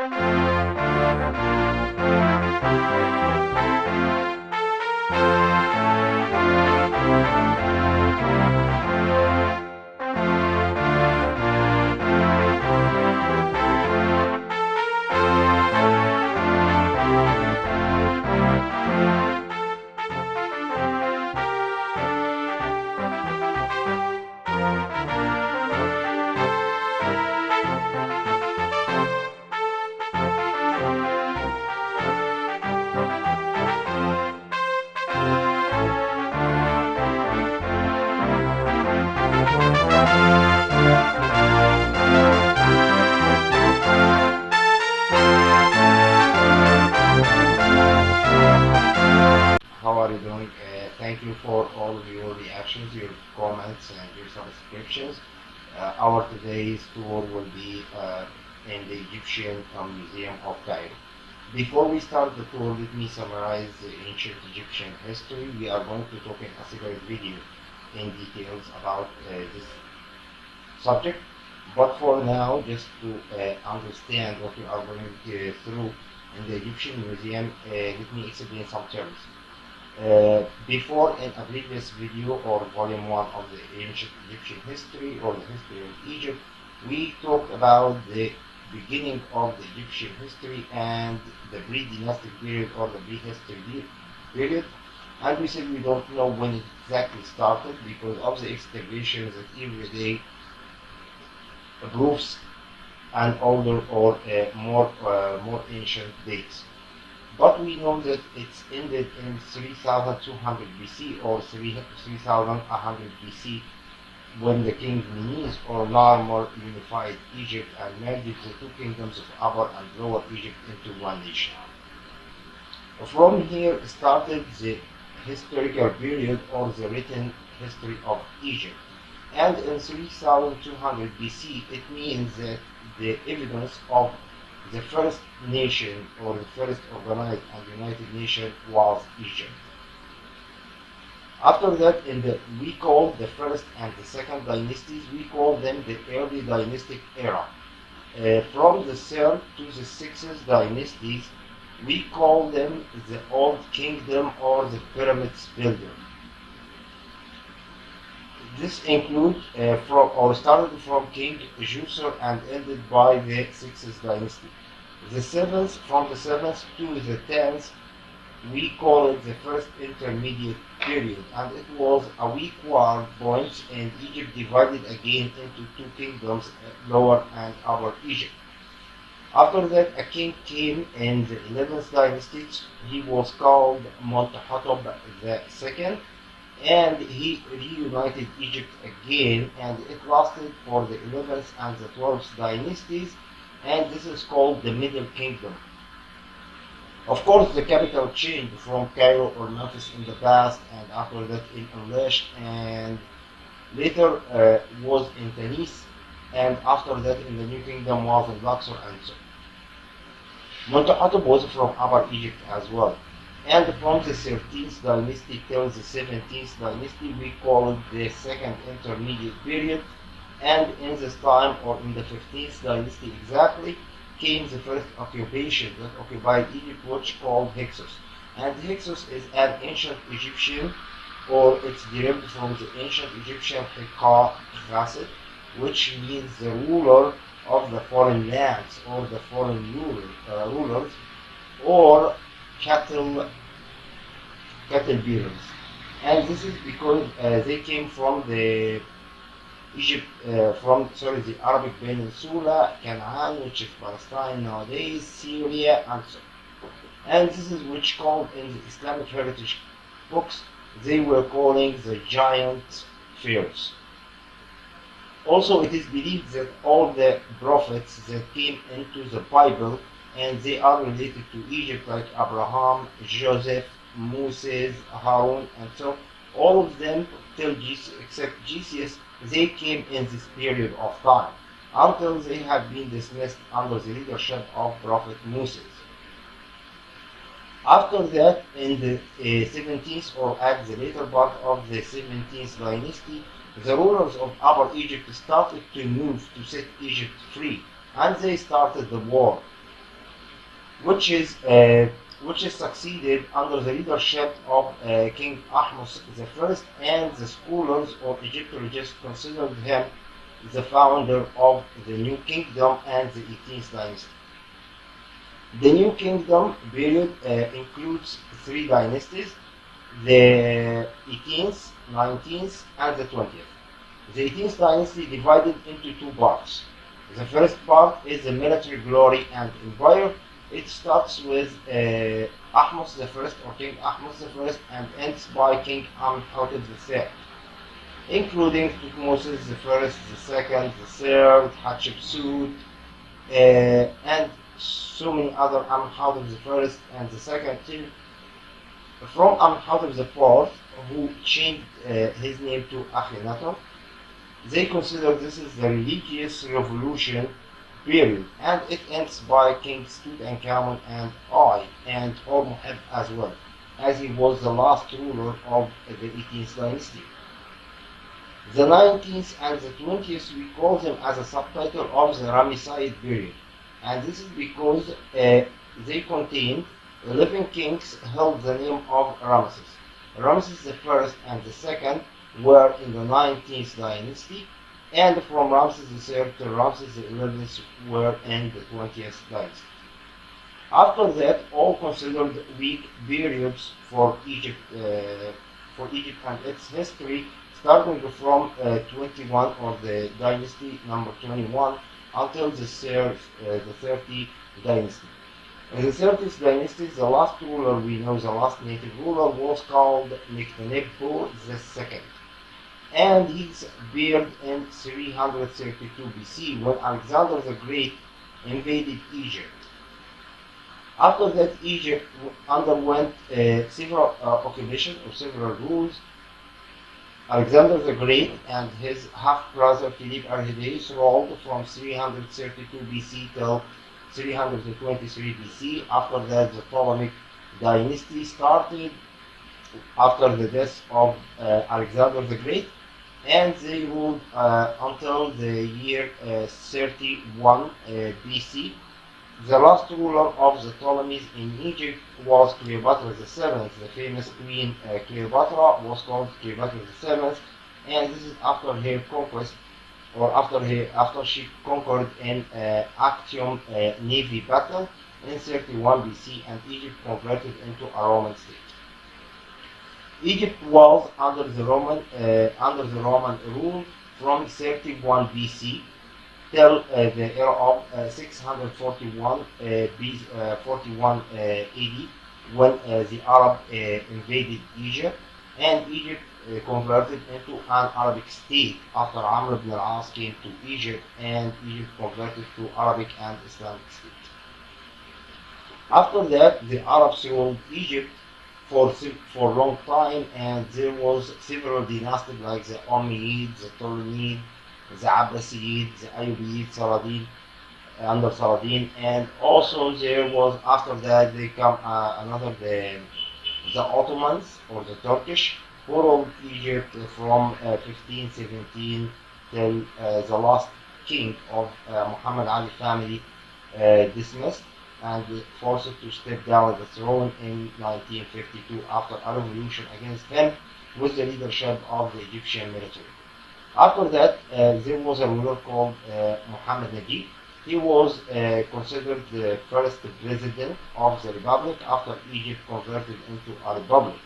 How are you doing? Thank you for all of your reactions, your comments, and your subscriptions. Our today's tour will be in the Egyptian Museum of Cairo. Before we start the tour, let me summarize the ancient Egyptian history. We are going to talk in a separate video in details about this subject. But for now, just to understand what we are going through in the Egyptian Museum, let me explain some terms. Before in a previous video or volume 1 of the ancient Egyptian history or the history of Egypt, we talked about the beginning of the Egyptian history and the predynastic period or the prehistory period, and we said we don't know when it exactly started because of the excavations that every day proves an older or more ancient dates. But we know that it's ended in 3200 BC or 3100 BC when the king Menes or Narmer unified Egypt and merged the two kingdoms of Upper and Lower Egypt into one nation. From here started the historical period or the written history of Egypt. And in 3200 BC, it means that the evidence of the first nation or the first organized and united nation was Egypt. After that, we call the first and the second dynasties, we call them the early dynastic era. From the third to the sixth dynasties, we call them the Old Kingdom or the Pyramids builder. This includes started from King Djoser and ended by the sixth dynasty. From the seventh to the 10th, we call it the first intermediate period, and it was a weak war point, and Egypt divided again into two kingdoms, Lower and Upper Egypt. After that, a king came in the 11th dynasty. He was called Montehatep II, and he reunited Egypt again, and it lasted for the 11th and the 12th dynasties, and this is called the Middle Kingdom. Of course, the capital changed from Cairo or Memphis in the past, and after that in Ulash, and later was in Tanis, and after that in the New Kingdom was in Luxor and so. Montehatep was from Upper Egypt as well. And from the 13th dynasty till the 17th dynasty, we call it the second intermediate period. And in this time, or in the 15th dynasty exactly, came the first occupation that occupied Egypt, which called Hyksos. And Hyksos is an ancient Egyptian, or it's derived from the ancient Egyptian Hika Chassid, which means the ruler of the foreign lands, or the foreign rulers, or cattle bearers. And this is because they came from the the Arabic Peninsula, Canaan, which is Palestine nowadays, Syria, and so. And this is which called in the Islamic heritage books, they were calling the giant pharaohs. Also, it is believed that all the prophets that came into the Bible, and they are related to Egypt, like Abraham, Joseph, Moses, Harun, and so, all of them, till Jesus, except Jesus, they came in this period of time, until they have been dismissed under the leadership of Prophet Moses. After that, in the 17th, or at the later part of the 17th dynasty, the rulers of Upper Egypt started to move to set Egypt free, and they started the war. which is succeeded under the leadership of King Ahmose I, and the scholars or Egyptologists considered him the founder of the New Kingdom and the 18th dynasty. The New Kingdom period includes three dynasties: the 18th, 19th, and the 20th. The 18th dynasty divided into two parts. The first part is the military glory and empire. It starts with Ahmose I or King Ahmose I and ends by King Amenhotep III, including Thutmosis I, the second, the third, Hatshepsut, and so many other Amenhotep I and the second till from Amenhotep IV, who changed his name to Akhenaten. They consider this is the religious revolution period, and it ends by King Tutankhamun and and Hormoheb as well, as he was the last ruler of the 18th dynasty. The 19th and the 20th we call them as a subtitle of the Ramesside period, and this is because they contained 11 kings held the name of Ramesses. Ramesses I and the second were in the 19th dynasty, and from Ramses III to Ramses XI were in the 20th dynasty. After that, all considered weak periods for Egypt and its history, starting from 21 or the dynasty number 21 until the 30th dynasty. In the 30th dynasty, the last ruler we know, the last native ruler, was called Nectanebo II, and he's appeared in 332 BC when Alexander the Great invaded Egypt. After that, Egypt underwent several occupations or several rules. Alexander the Great and his half-brother Philip Arrhidaeus ruled from 332 BC till 323 BC. After that, the Ptolemaic dynasty started after the death of Alexander the Great, and they ruled until the year 31 BC. The last ruler of the Ptolemies in Egypt was Cleopatra VII. The famous queen Cleopatra was called Cleopatra VII, and this is after her conquest, or after she conquered in Actium navy battle in 31 BC, and Egypt converted into a Roman state. Egypt was under the Roman rule from 31 BC till the era of 641 41 AD, when the Arab invaded Egypt, and Egypt converted into an Arabic state after Amr ibn al-As came to Egypt, and Egypt converted to Arabic and Islamic state. After that, the Arabs ruled Egypt for a long time, and there was several dynasties like the Umayyads, the Ptolemies, the Abbasids, the Ayyubids, under Saladin, and also there was after that they come the Ottomans or the Turkish, who ruled Egypt from 1517 till the last king of Muhammad Ali family dismissed and forced to step down the throne in 1952 after a revolution against him with the leadership of the Egyptian military. After that, there was a ruler called Muhammad Najib. He was considered the first president of the republic after Egypt converted into a republic.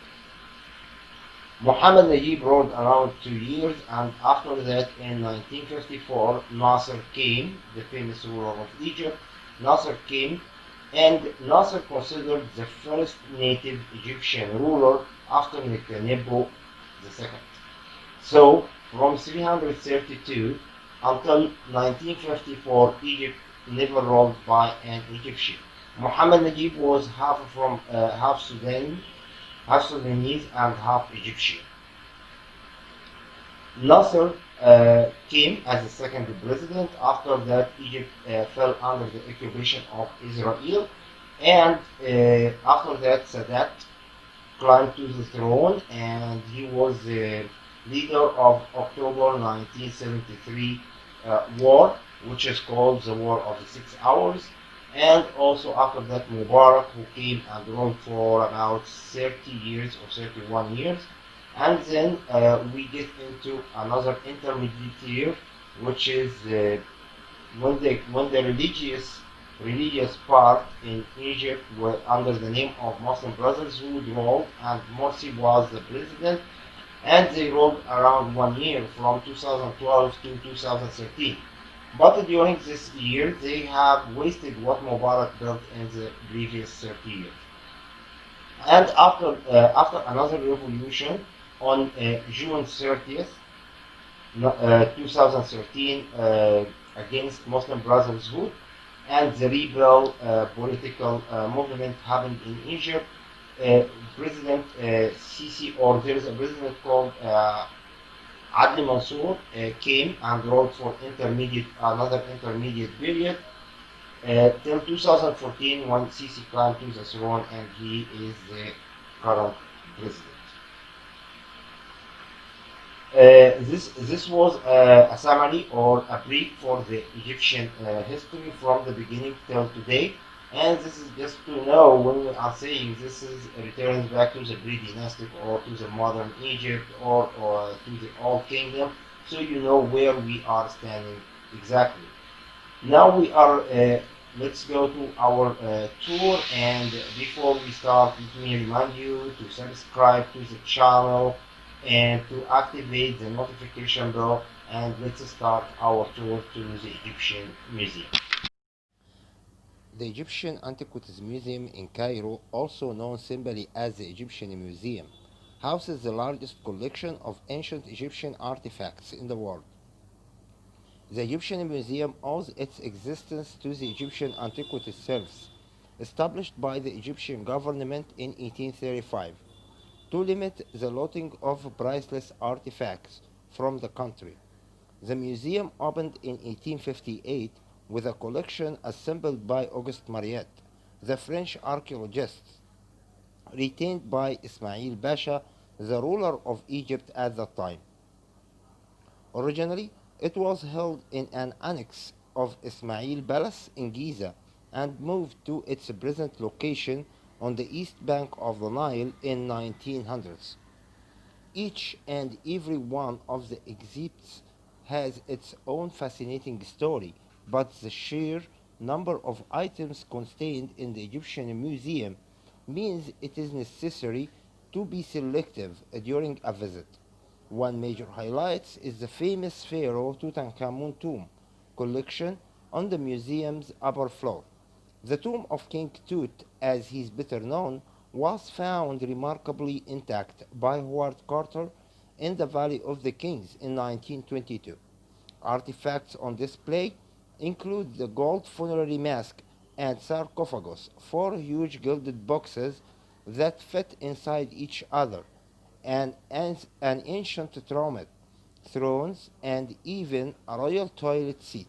Muhammad Najib ruled around 2 years, and after that, in 1954, Nasser came, the famous ruler of Egypt. Nasser came, and Nasser considered the first native Egyptian ruler after Nectanebo II. So, from 332 until 1954, Egypt never ruled by an Egyptian. Muhammad Najib was half Sudanese and half Egyptian. Nasser came as the second president. After that, Egypt fell under the occupation of Israel, and after that, Sadat climbed to the throne, and he was the leader of October 1973 war, which is called the War of the 6 Hours, And also after that, Mubarak, who came and ruled for about 30 years or 31 years. And then we get into another intermediate year, which is when the religious part in Egypt were under the name of Muslim Brotherhood ruled, and Morsi was the president, and they ruled around 1 year from 2012 to 2013. But during this year, they have wasted what Mubarak built in the previous 30 years. And after another revolution on June 30th, 2013, against Muslim Brotherhood, and the rebel political movement happened in Egypt. Uh, President Sisi, or there is a president called Adli Mansour, came and ruled for another intermediate period till 2014, when Sisi climbed to the throne and he is the current president. This was a summary or a brief for the Egyptian history from the beginning till today, and this is just to know when we are saying this is returns back to the predynastic or to the modern Egypt or to the Old Kingdom, so you know where we are standing exactly. Now we are. Let's go to our tour, and before we start, let me remind you to subscribe to the channel and to activate the notification bell, and let's start our tour to the Egyptian Museum. The Egyptian Antiquities Museum in Cairo, also known simply as the Egyptian Museum, houses the largest collection of ancient Egyptian artifacts in the world. The Egyptian Museum owes its existence to the Egyptian Antiquities Service, established by the Egyptian government in 1835 to limit the looting of priceless artifacts from the country. The museum opened in 1858 with a collection assembled by Auguste Mariette, the French archaeologist, retained by Ismail Pasha, the ruler of Egypt at that time. Originally, it was held in an annex of Ismail Palace in Giza and moved to its present location on the east bank of the Nile in 1900s. Each and every one of the exhibits has its own fascinating story, but the sheer number of items contained in the Egyptian Museum means it is necessary to be selective during a visit. One major highlight is the famous Pharaoh Tutankhamun tomb collection on the museum's upper floor. The tomb of King Tut, as he is better known, was found remarkably intact by Howard Carter in the Valley of the Kings in 1922. Artifacts on display include the gold funerary mask and sarcophagus, four huge gilded boxes that fit inside each other, and an ancient throne, thrones, and even a royal toilet seat.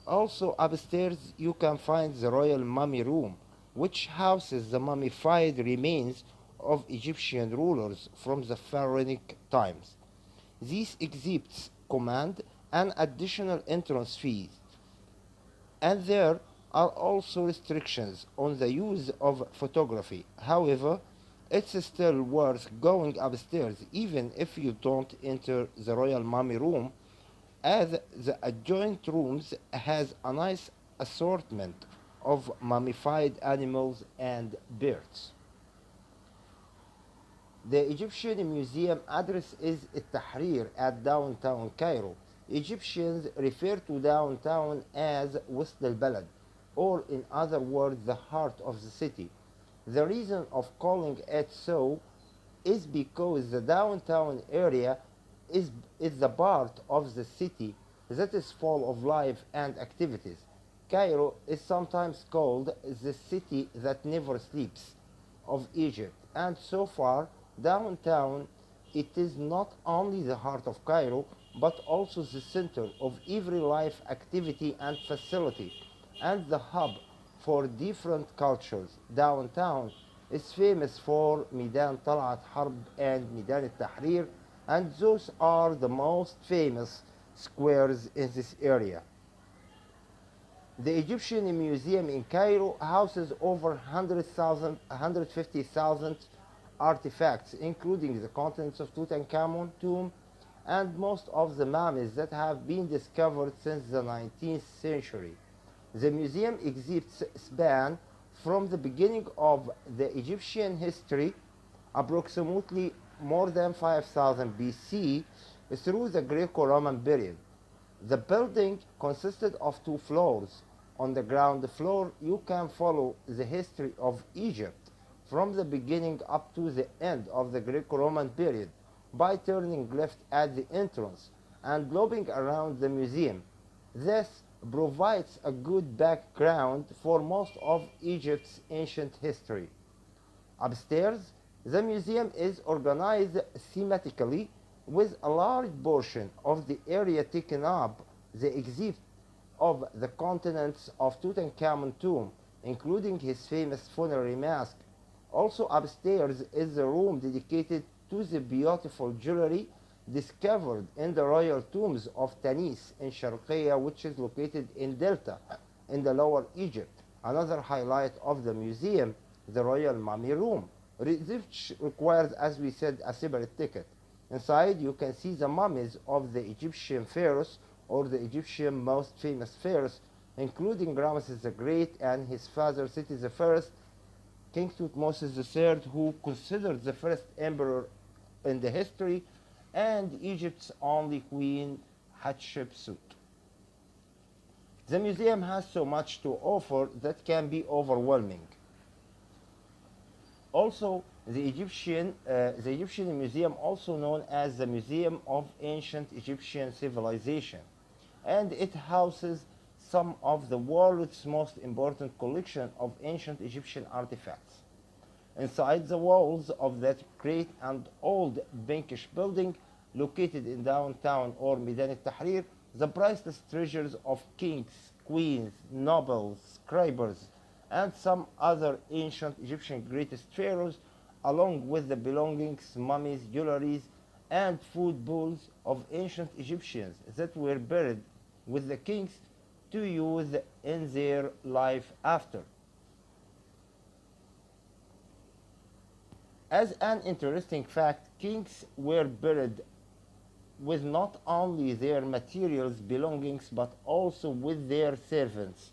Also, upstairs, you can find the royal mummy room, which houses the mummified remains of Egyptian rulers from the pharaonic times. These exhibits command an additional entrance fee, and there are also restrictions on the use of photography. However, it's still worth going upstairs even if you don't enter the royal mummy room, as the adjoining rooms has a nice assortment of mummified animals and birds. The Egyptian Museum address is Tahrir at downtown Cairo. Egyptians refer to downtown as West al-Balad, or in other words, the heart of the city. The reason of calling it so is because the downtown area is, is the part of the city that is full of life and activities. Cairo is sometimes called the city that never sleeps of Egypt, and so far, downtown, it is not only the heart of Cairo, but also the center of every life activity and facility, and the hub for different cultures. Downtown is famous for Midan Talat Harb and Midan al-Tahrir, and those are the most famous squares in this area. The Egyptian Museum in Cairo houses over 150,000 artifacts, including the contents of Tutankhamun's tomb and most of the mummies that have been discovered since the 19th century. The museum exhibits span from the beginning of the Egyptian history, approximately more than 5000 BC, through the Greco-Roman period. The building consisted of two floors. On the ground floor, you can follow the history of Egypt from the beginning up to the end of the Greco-Roman period by turning left at the entrance and lobbying around the museum. This provides a good background for most of Egypt's ancient history. Upstairs, the museum is organized thematically with a large portion of the area taken up the exhibit of the contents of Tutankhamun's tomb, including his famous funerary mask. Also upstairs is the room dedicated to the beautiful jewelry discovered in the royal tombs of Tanis in Sharqiya, which is located in Delta in the Lower Egypt. Another highlight of the museum, the royal mummy room, which requires, as we said, a separate ticket. Inside, you can see the mummies of the Egyptian pharaohs or the Egyptian most famous pharaohs, including Ramses the Great and his father Seti I, King Thutmose III, who considered the first emperor in the history, and Egypt's only queen, Hatshepsut. The museum has so much to offer that can be overwhelming. Also, the Egyptian Museum, also known as the Museum of Ancient Egyptian Civilization, and it houses some of the world's most important collection of ancient Egyptian artifacts. Inside the walls of that great and old pinkish building, located in downtown or Midan al-Tahrir, the priceless treasures of kings, queens, nobles, scribes, and some other ancient Egyptian greatest pharaohs, along with the belongings, mummies, jewelries, and food bowls of ancient Egyptians that were buried with the kings to use in their life after. As an interesting fact, kings were buried with not only their materials belongings but also with their servants.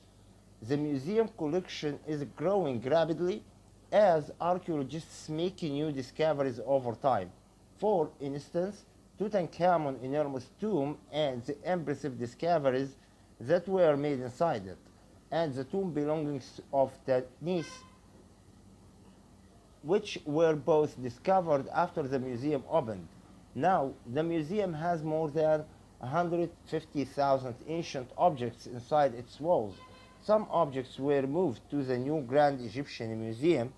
The museum collection is growing rapidly as archaeologists make new discoveries over time. For instance, Tutankhamun's enormous tomb and the impressive discoveries that were made inside it, and the tomb belongings of Tanis, which were both discovered after the museum opened. Now, the museum has more than 150,000 ancient objects inside its walls. Some objects were moved to the new Grand Egyptian Museum,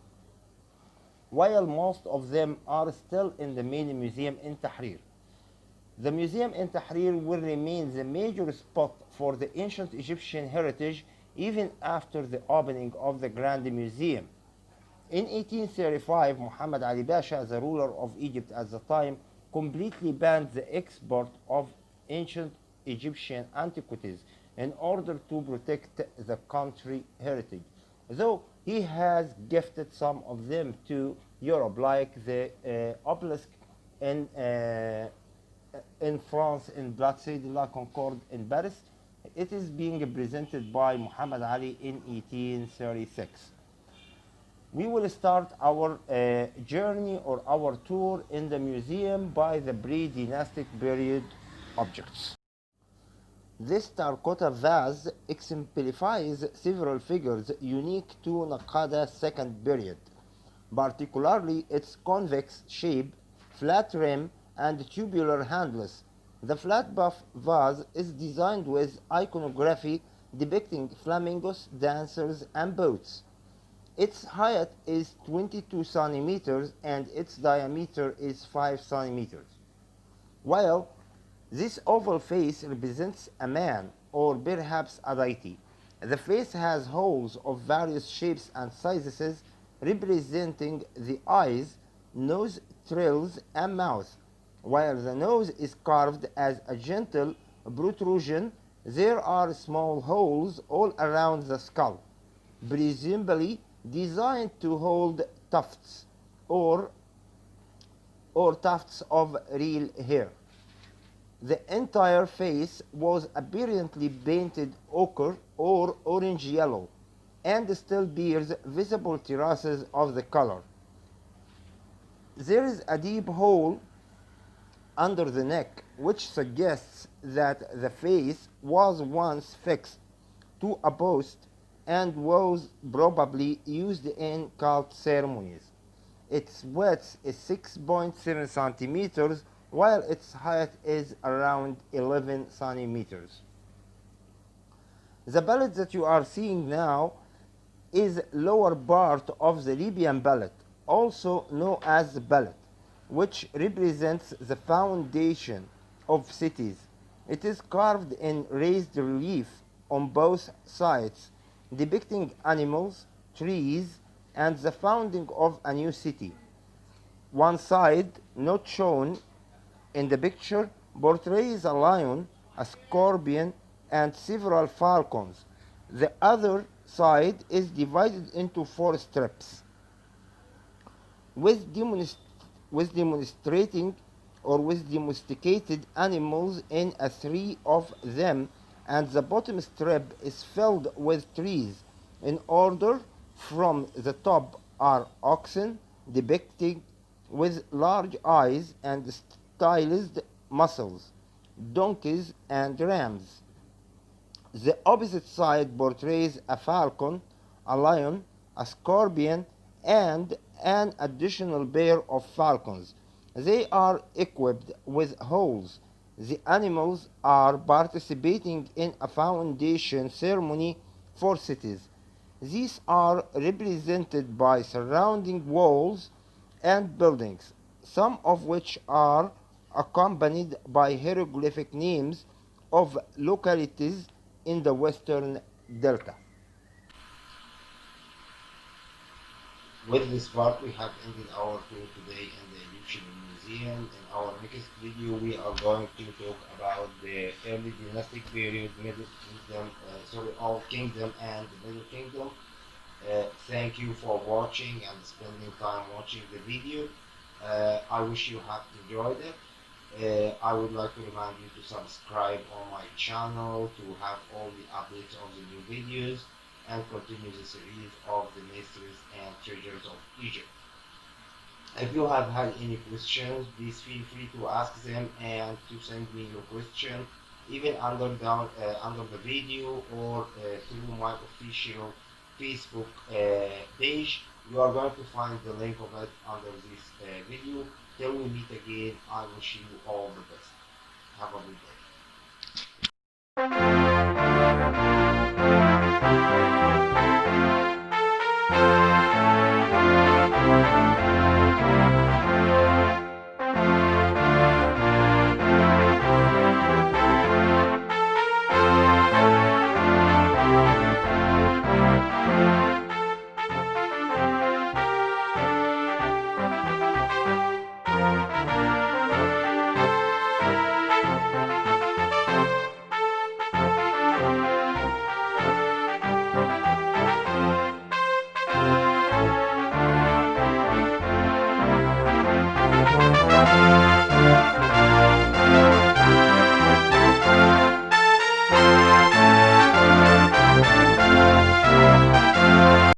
while most of them are still in the main museum in Tahrir. The museum in Tahrir will remain the major spot for the ancient Egyptian heritage even after the opening of the Grand Museum. In 1835, Muhammad Ali Pasha, the ruler of Egypt at the time, completely banned the export of ancient Egyptian antiquities in order to protect the country heritage, though he has gifted some of them to Europe, like the obelisk in France, in Place de la Concorde in Paris. It is being presented by Muhammad Ali in 1836. We will start our journey or our tour in the museum by the predynastic period objects. This terracotta vase exemplifies several figures unique to Naqada's second period, particularly its convex shape, flat rim, and tubular handles. The flat buff vase is designed with iconography depicting flamingos, dancers, and boats. Its height is 22 centimeters and its diameter is 5 centimeters. While this oval face represents a man or perhaps a deity, the face has holes of various shapes and sizes representing the eyes, nose, trills, and mouth. While the nose is carved as a gentle protrusion, There are small holes all around the skull, presumably designed to hold tufts or, or tufts of real hair. The entire face was apparently painted ochre or orange yellow and still bears visible traces of the color. There is a deep hole under the neck, which suggests that the face was once fixed to a post and was probably used in cult ceremonies. Its width is 6.7 centimeters, while its height is around 11 centimeters. The palette that you are seeing now is lower part of the Libyan palette, also known as the palette, which represents the foundation of cities. It is carved in raised relief on both sides, depicting animals, trees, and the founding of a new city. One side, not shown in the picture, portrays a lion, a scorpion, and several falcons. The other side is divided into four strips, with, demonst- with demonstrating or with domesticated animals in a three of them, and the bottom strip is filled with trees. In order from the top are oxen depicted with large eyes and stylized muscles, donkeys and rams. The opposite side portrays a falcon, a lion, a scorpion, and an additional pair of falcons. They are equipped with holes. The animals are participating in a foundation ceremony for cities. These are represented by surrounding walls and buildings, some of which are accompanied by hieroglyphic names of localities in the western delta. With this part, we have ended our tour today in the Egyptian Museum. In our next video, we are going to talk about the early dynastic period, Middle Kingdom, Old Kingdom and the Middle Kingdom. Thank you for watching and spending time watching the video. I wish you have enjoyed it. I would like to remind you to subscribe on my channel to have all the updates of the new videos and continue the series of the mysteries and treasures of Egypt. If you have had any questions, please feel free to ask them and to send me your question even under the video or through my official Facebook page. You are going to find the link of it under this video. Till we meet again, I wish you all the best. Have a good day.